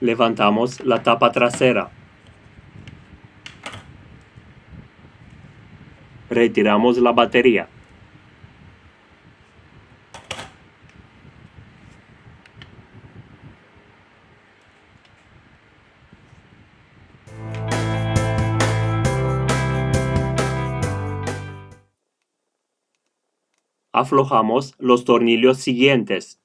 Levantamos la tapa trasera. Retiramos la batería. Aflojamos los tornillos siguientes.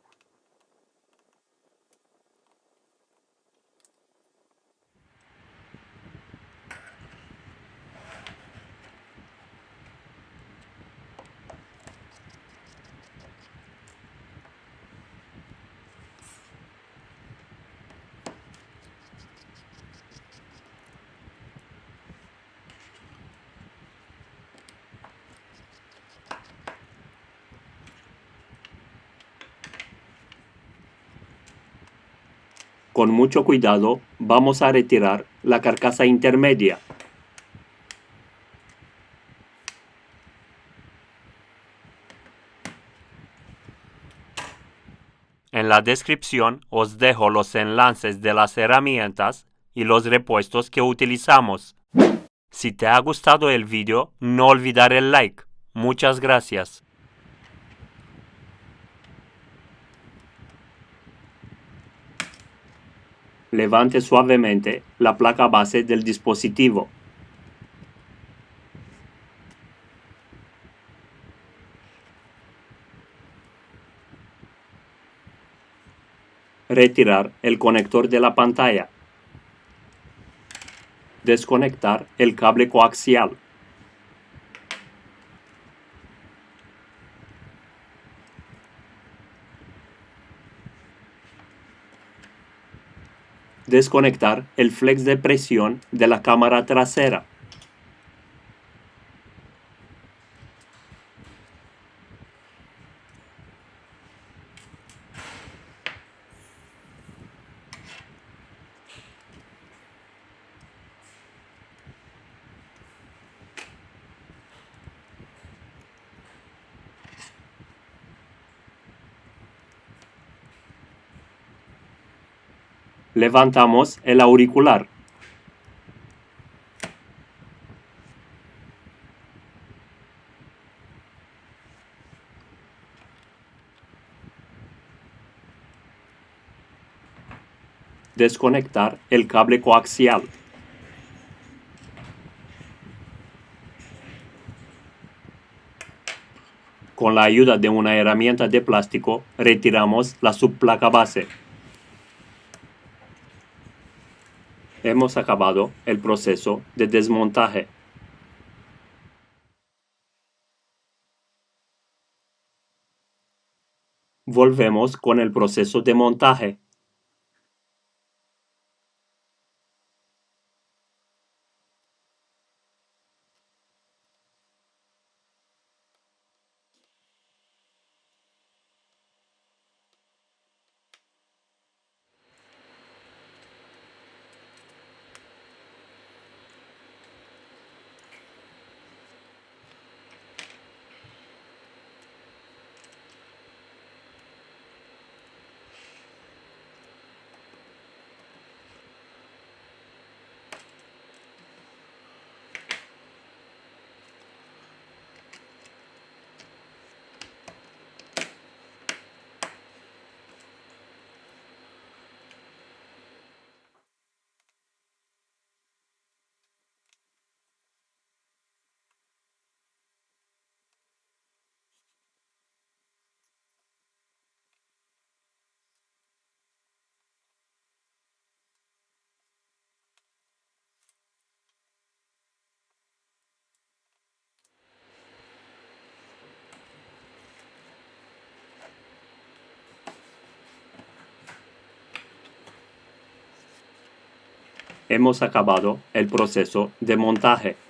Con mucho cuidado vamos a retirar la carcasa intermedia. En la descripción os dejo los enlaces de las herramientas y los repuestos que utilizamos. Si te ha gustado el vídeo, no olvidar el like. Muchas gracias. Levante suavemente la placa base del dispositivo. Retirar el conector de la pantalla. Desconectar el cable coaxial. Desconectar el flex de presión de la cámara trasera. Levantamos el auricular. Desconectar el cable coaxial. Con la ayuda de una herramienta de plástico, retiramos la subplaca base. Hemos acabado el proceso de desmontaje. Volvemos con el proceso de montaje. Hemos acabado el proceso de montaje.